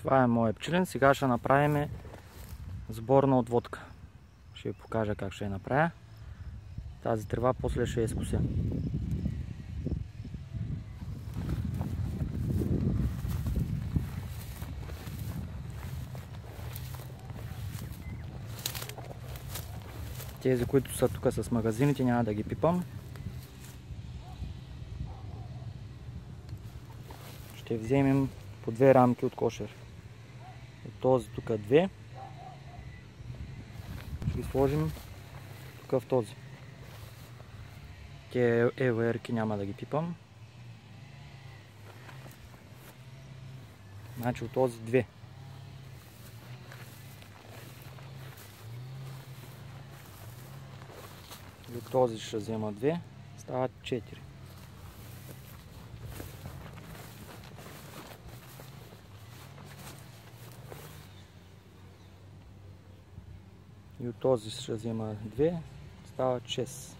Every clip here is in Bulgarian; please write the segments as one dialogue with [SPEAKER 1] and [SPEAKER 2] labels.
[SPEAKER 1] Това е моят пчелин. Сега ще направим сборна отводка. Ще ви покажа как ще я направя. Тази трева после ще я изкуся. Тези, които са тук с магазините, няма да ги пипам. Ще вземем по 2 рамки от кошер. От този тук 2. Ще ги сложим тук в този. Те ЕВР-ки няма да ги пипам. Значи от този 2. И от този ще взема 2. Стават 4. И от този ще взема 2. Стават 6.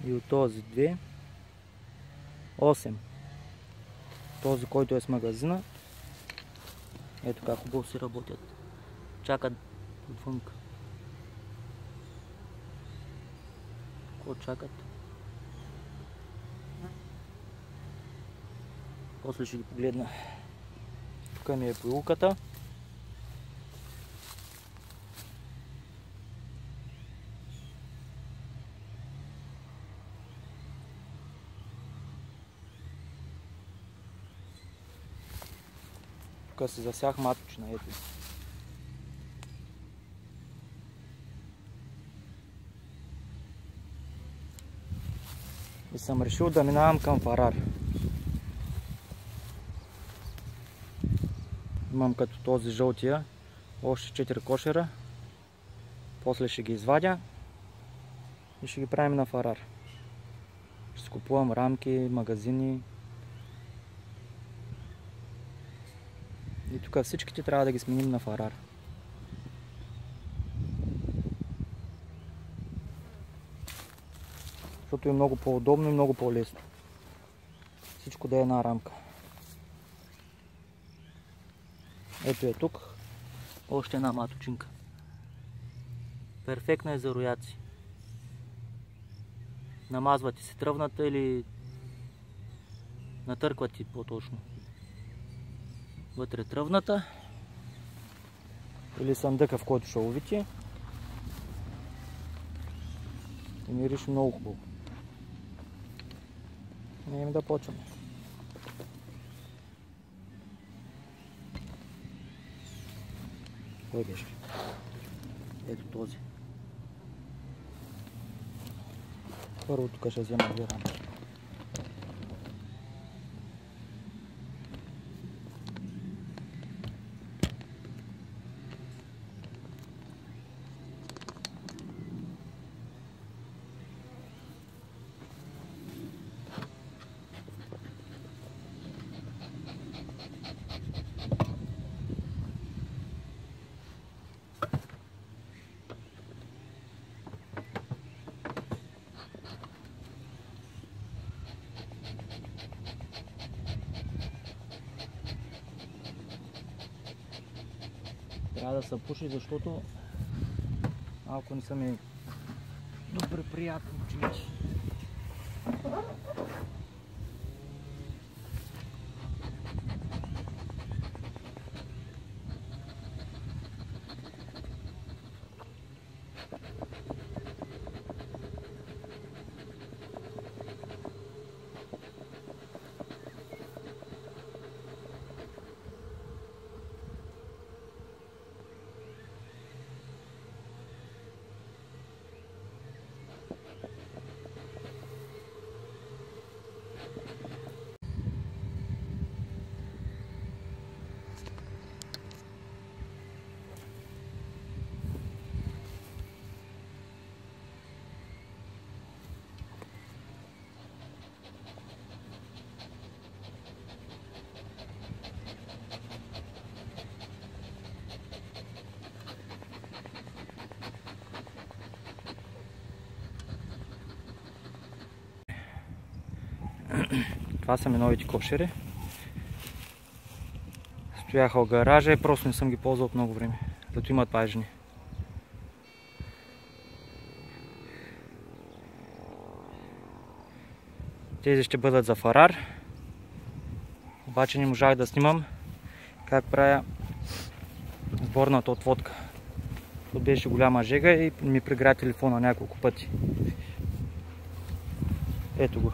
[SPEAKER 1] И от този 2. 8. Този, който е с магазина. Ето как хубаво си работят. Чакат отвънка. Какво чакат? После ще ги погледна. Тук ми е поилката. Тук си засях маточна, ето. И съм решил да минавам към фарар. Имам като този жълтия още 4 кошера. После ще ги извадя и ще ги правим на фарар. Ще си купувам рамки, магазини. И тук всичките трябва да ги сменим на фарар. Защото е много по-удобно и много по-лесно. Всичко да е една рамка. Ето е тук. Още една маточинка. Перфектна е за рояци. Намазвате си тръвната или натърквате по-точно. Вътре тръвната или съндъка, в който ще ловите, и мирише много хубаво. Нека да почваме. Кой беше? Ето този. Първо тук ще взема 2 рамки. Трябва да се пуши, защото малко не са ми добре приятно пчеличи. Това са ми новите кошери. Стояха в гаража и просто не съм ги ползвал от много време. Зато имат важни. Тези ще бъдат за фарар. Обаче не можах да снимам как правя сборната отводка. Това беше голяма жега и ми прегря телефона няколко пъти. Ето го.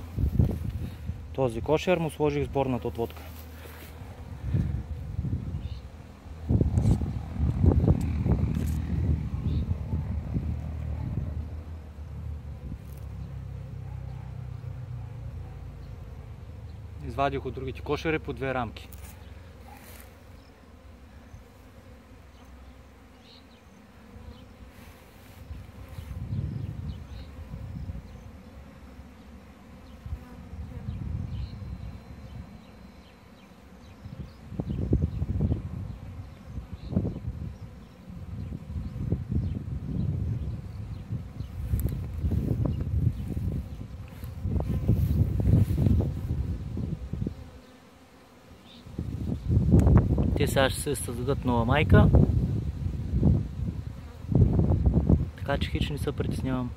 [SPEAKER 1] Този кошер му сложих сборната отводка. Извадих от другите кошери по 2 рамки. Те сега ще се създадат нова майка, така че хич не се притеснявам.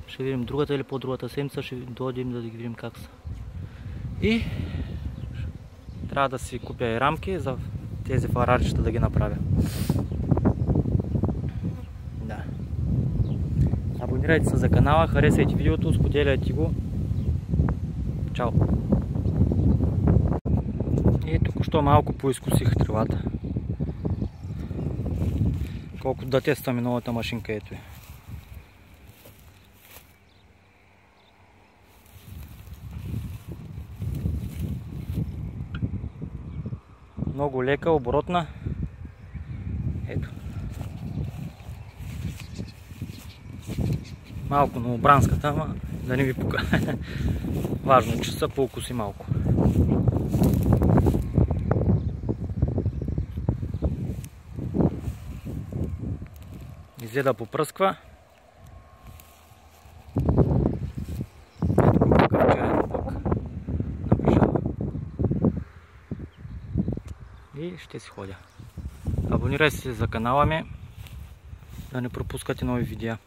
[SPEAKER 1] Ще видим другата или по-другата седмица, ще дойдем да ги видим как са. И трябва да си купя и рамки за тези фарарчета да ги направя. Да. Абонирайте се за канала, харесайте видеото, споделяйте го. Чао! И току-що малко поизкусих тревата. Колко да тестваме новата машинка, ето е. Много лека, оборотна. Ето. Малко новобранската, ама да не ви пука. Важно, че са по-укуси малко. Взе да попръсква. Ето какъв черен пък наближава. И ще си ходя. Абонирайте се за канала ми, да не пропускате нови видеа.